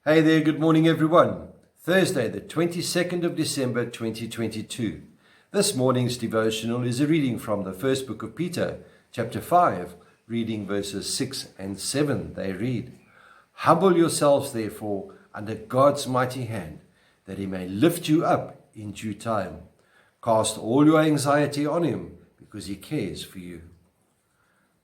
Hey there, good morning everyone. Thursday, the 22nd of December 2022. This morning's devotional is a reading from the first book of Peter, chapter 5, reading verses 6 and 7. They read, "Humble yourselves therefore under God's mighty hand, that he may lift you up in due time. Cast all your anxiety on him, because he cares for you."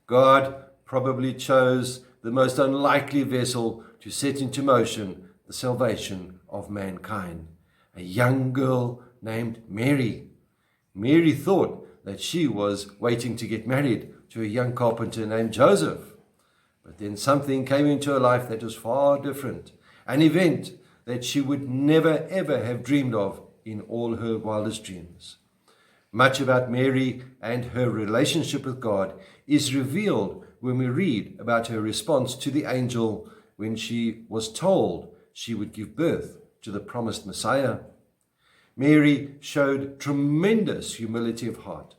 God probably chose the most unlikely vessel to set into motion the salvation of mankind. A young girl named Mary. Mary thought that she was waiting to get married to a young carpenter named Joseph. But then something came into her life that was far different. An event that she would never ever have dreamed of in all her wildest dreams. Much about Mary and her relationship with God is revealed when we read about her response to the angel when she was told she would give birth to the promised Messiah. Mary showed tremendous humility of heart,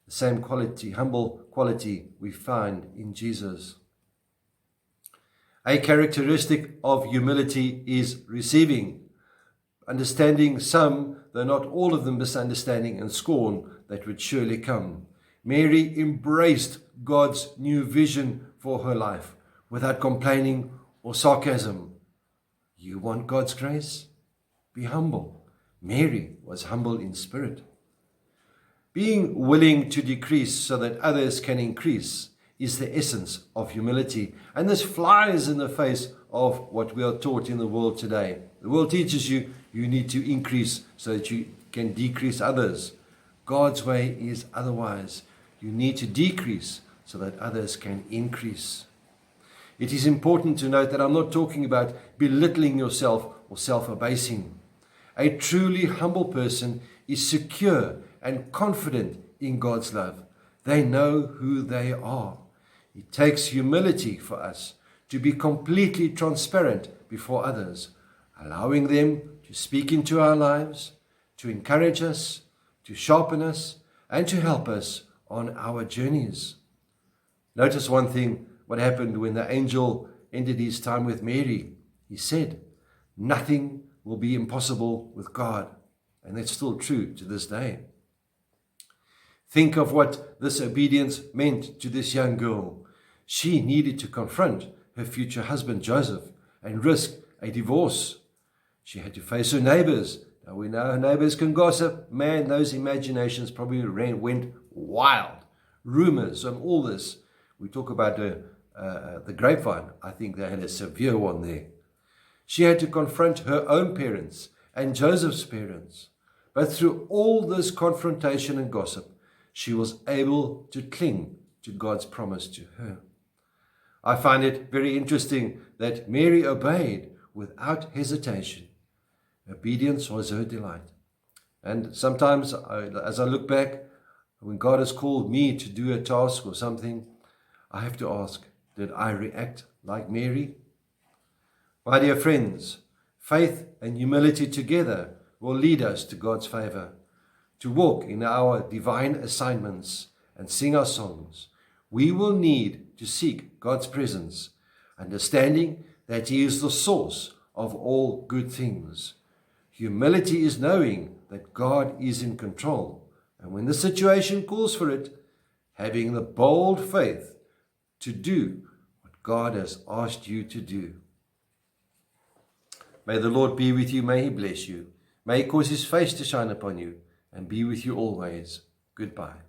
the same quality, humble quality we find in Jesus. A characteristic of humility is receiving, understanding some, though not all of them, misunderstanding and scorn that would surely come. Mary embraced God's new vision for her life without complaining or sarcasm. You want God's grace? Be humble. Mary was humble in spirit. Being willing to decrease so that others can increase is the essence of humility. And this flies in the face of what we are taught in the world today. The world teaches you need to increase so that you can decrease others. God's way is otherwise. You need to decrease so that others can increase. It is important to note that I'm not talking about belittling yourself or self-abasing. A truly humble person is secure and confident in God's love. They know who they are. It takes humility for us to be completely transparent before others, allowing them to speak into our lives, to encourage us, to sharpen us, and to help us on our journeys. Notice one thing, what happened when the angel ended his time with Mary. He said, "Nothing will be impossible with God." And that's still true to this day. Think of what this obedience meant to this young girl. She needed to confront her future husband, Joseph, and risk a divorce. She had to face her neighbors. Now we know her neighbors can gossip. Man, those imaginations probably went wild. Rumors and all this. We talk about the grapevine. I think they had a severe one there. She had to confront her own parents and Joseph's parents. But through all this confrontation and gossip, she was able to cling to God's promise to her. I find it very interesting that Mary obeyed without hesitation. Obedience was her delight. And sometimes, as I look back, when God has called me to do a task or something, I have to ask, did I react like Mary? My dear friends, faith and humility together will lead us to God's favor, to walk in our divine assignments and sing our songs. We will need to seek God's presence, understanding that He is the source of all good things. Humility is knowing that God is in control, and when the situation calls for it, having the bold faith to do what God has asked you to do. May the Lord be with you. May He bless you. May He cause His face to shine upon you and be with you always. Goodbye.